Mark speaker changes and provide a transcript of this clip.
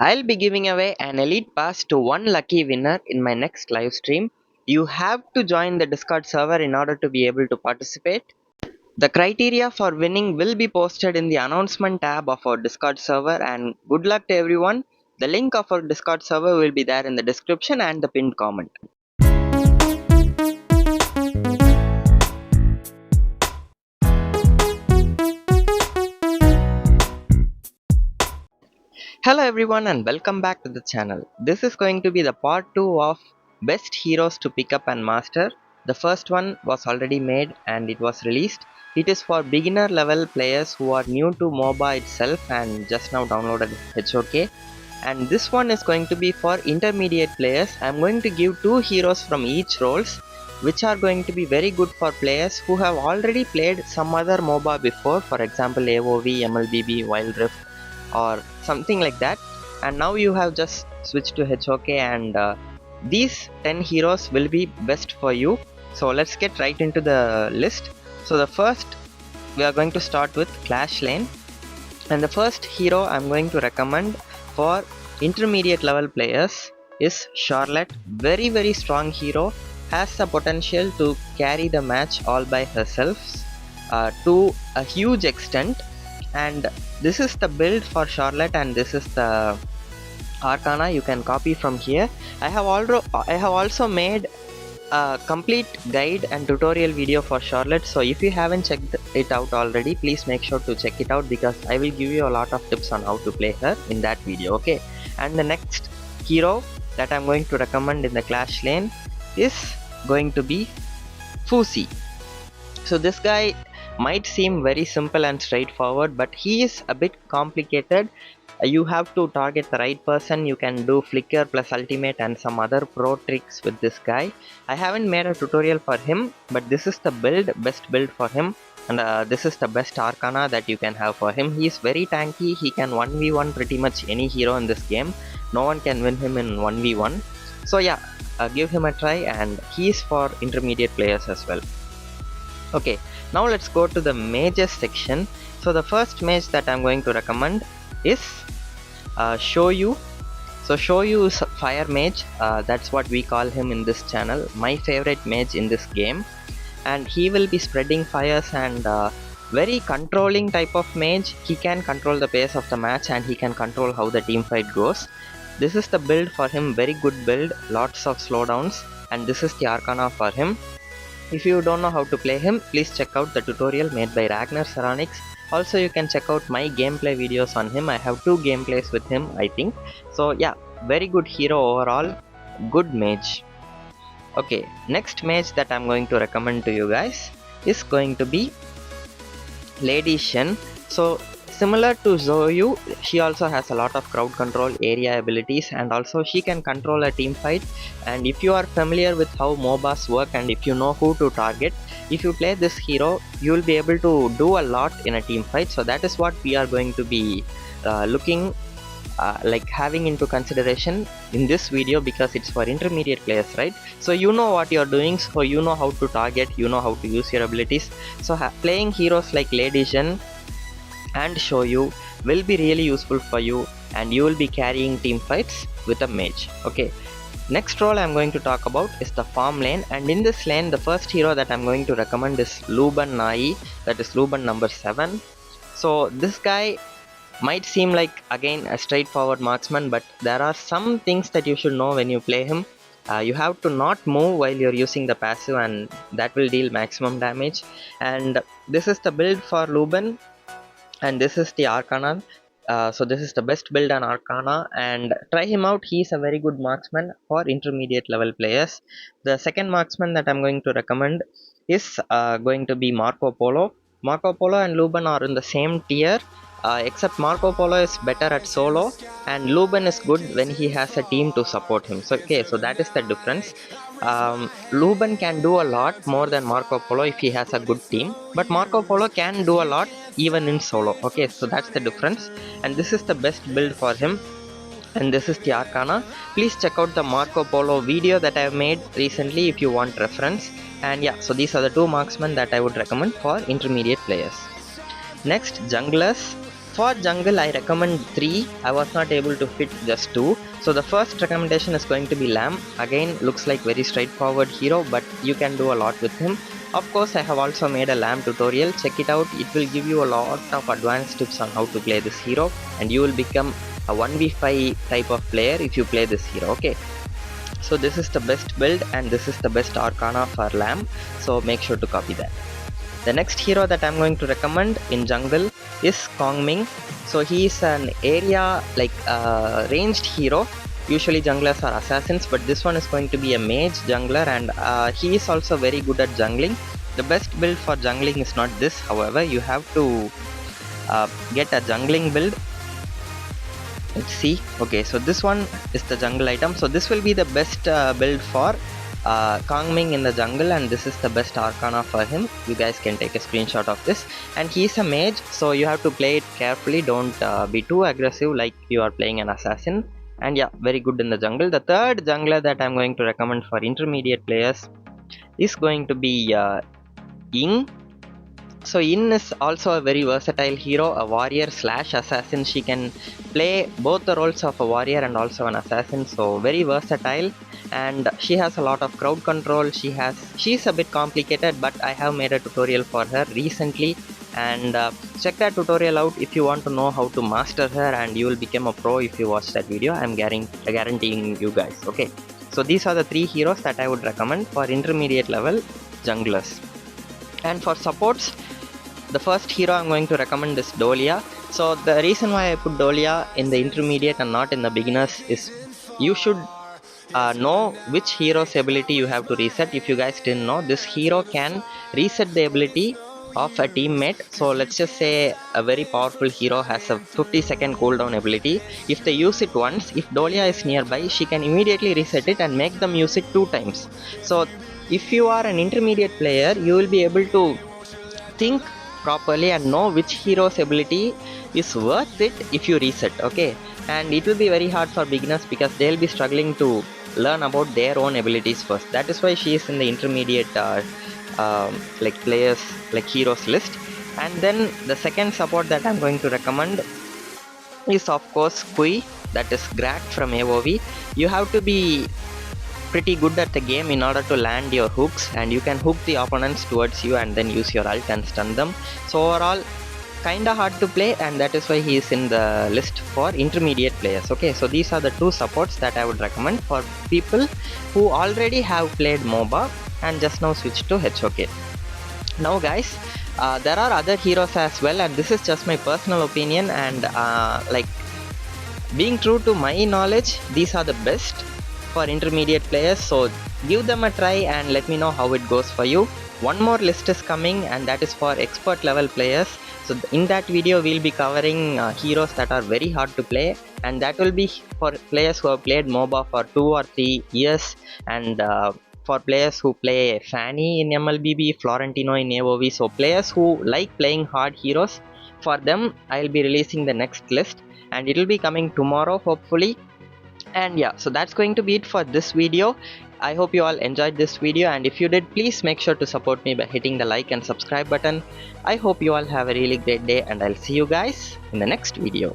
Speaker 1: I'll be giving away an elite pass to one lucky winner in my next live stream. You have to join the Discord server in order to be able to participate. The criteria for winning will be posted in the announcement tab of our Discord server, and good luck to everyone. The link of our Discord server will be there in the description and the pinned comment. Hello everyone and welcome back to the channel. This is going to be the part 2 of best heroes to pick up and master. The first one was already made and it was released. It is for beginner level players who are new to MOBA itself and just now downloaded HoK. And this one is going to be for intermediate players. I am going to give 2 heroes from each roles, which are going to be very good for players who have already played some other MOBA before, for example AOV, MLBB, Wild Rift or something like that, and now you have just switched to HoK, and these 10 heroes will be best for you. So let's get right into the list. So the first, we are going to start with Clash Lane, and the first hero I'm going to recommend for intermediate level players is Charlotte. Very strong hero, has the potential to carry the match all by herself to a huge extent. And this is the build for Charlotte, and this is the Arcana. You can copy from here. I have also made a complete guide and tutorial video for Charlotte, so if you haven't checked it out already, please make sure to check it out, because I will give you a lot of tips on how to play her in that video. Okay, and the next hero that I'm going to recommend in the Clash Lane is going to be Fusi. So this guy might seem very simple and straightforward, but he is a bit complicated. You have to target the right person. You can do flicker plus ultimate and some other pro tricks with this guy. I haven't made a tutorial for him, but this is the best build for him, and this is the best Arcana that you can have for him. He is very tanky. He can 1v1 pretty much any hero in this game. No one can win him in 1v1. So yeah, give him a try, and he is for intermediate players as well. Okay, now let's go to the mages section. So the first mage that I'm going to recommend is Shoyu. So Shoyu is fire mage, that's what we call him in this channel, my favorite mage in this game, and he will be spreading fires and very controlling type of mage. He can control the pace of the match, and he can control how the team fight goes. This is the build for him, very good build, lots of slowdowns, and this is the Arcana for him. If you don't know how to play him, please check out the tutorial made by Ragnar Ceramics. Also, you can check out my gameplay videos on him. I have 2 gameplays with him, I think. So yeah, very good hero overall, good mage. Okay, next mage that I'm going to recommend to you guys is going to be Lady Shen. So similar to Zoyu, she also has a lot of crowd control, area abilities, and also she can control a team fight. And if you are familiar with how MOBAs work, and if you know who to target, if you play this hero, you will be able to do a lot in a team fight. So that is what we are going to be having into consideration in this video, because it's for intermediate players, right? So you know what you're doing, so you know how to target, you know how to use your abilities. So playing heroes like Lady Shen and Shoyu will be really useful for you, and you will be carrying team fights with a mage. Okay, next role I'm going to talk about is the farm lane, and in this lane the first hero that I'm going to recommend is Luban Nai, that is Luban number 7. So this guy might seem like again a straightforward marksman, but there are some things that you should know when you play him. You have to not move while you're using the passive, and that will deal maximum damage. And this is the build for Luban, and this is the Arcana. So this is the best build on Arcana, and try him out. He is a very good marksman for intermediate level players. The second marksman that I'm going to recommend is going to be Marco Polo. Marco Polo and Luban are in the same tier, except Marco Polo is better at solo, and Luban is good when he has a team to support him. So okay, so that is the difference. Luban can do a lot more than Marco Polo if he has a good team, but Marco Polo can do a lot even in solo. Okay, so that's the difference, and this is the best build for him, and this is the Arcana. Please check out the Marco Polo video that I have made recently if you want reference. And yeah, so these are the 2 marksmen that I would recommend for intermediate players. Next, junglers. For jungle I recommend 3. I was not able to fit just 2. So the first recommendation is going to be Lamb. Again, looks like very straightforward hero, but you can do a lot with him. Of course, I have also made a Lamb tutorial. Check it out. It will give you a lot of advanced tips on how to play this hero, and you will become a 1v5 type of player if you play this hero. Okay. So this is the best build and this is the best Arcana for Lamb. So make sure to copy that. The next hero that I'm going to recommend in jungle is Kong Ming. So he is an area like ranged hero. Usually junglers are assassins, but this one is going to be a mage jungler, and he is also very good at jungling. The best build for jungling is not this, however, you have to get a jungling build. Let's see. Okay, so this one is the jungle item. So this will be the best build for Kong Ming in the jungle, and this is the best Arcana for him. You guys can take a screenshot of this. And he's a mage, so you have to play it carefully. Don't be too aggressive like you are playing an assassin. And yeah, very good in the jungle. The third jungler that I'm going to recommend for intermediate players is going to be Ying. So Yin is also a very versatile hero, a warrior slash assassin. She can play both the roles of a warrior and also an assassin, so very versatile, and she has a lot of crowd control. She's a bit complicated, but I have made a tutorial for her recently, and check that tutorial out if you want to know how to master her, and you will become a pro if you watch that video. I'm guaranteeing you guys. Okay, so these are the 3 heroes that I would recommend for intermediate level junglers. And for supports, the first hero I'm going to recommend is Dolia. So the reason why I put Dolia in the intermediate and not in the beginners is you should know which hero's ability you have to reset. If you guys didn't know, this hero can reset the ability of a teammate. So let's just say a very powerful hero has a 50-second cooldown ability. If they use it once, if Dolia is nearby, she can immediately reset it and make them use it 2 times. So if you are an intermediate player, you will be able to think properly and know which hero's ability is worth it if you reset. Okay, and it will be very hard for beginners because they'll be struggling to learn about their own abilities first. That is why she is in the intermediate like players, like heroes list. And then the second support that I'm going to recommend is of course Kui, that is Grat from AoV. You have to be pretty good at the game in order to land your hooks, and you can hook the opponents towards you and then use your ult and stun them. So overall, kinda hard to play, and that is why he is in the list for intermediate players. Okay, so these are the 2 supports that I would recommend for people who already have played MOBA and just now switched to HoK. Now guys, there are other heroes as well, and this is just my personal opinion, and like being true to my knowledge, these are the best for intermediate players. So give them a try and let me know how it goes for you. One more list is coming, and that is for expert level players. So in that video we'll be covering heroes that are very hard to play, and that will be for players who have played MOBA for 2 or 3 years, and for players who play Fanny in MLBB, Florentino in AoV. So players who like playing hard heroes, for them I'll be releasing the next list, and it will be coming tomorrow hopefully. And yeah, so that's going to be it for this video. I hope you all enjoyed this video, and if you did, please make sure to support me by hitting the like and subscribe button. I hope you all have a really great day, and I'll see you guys in the next video.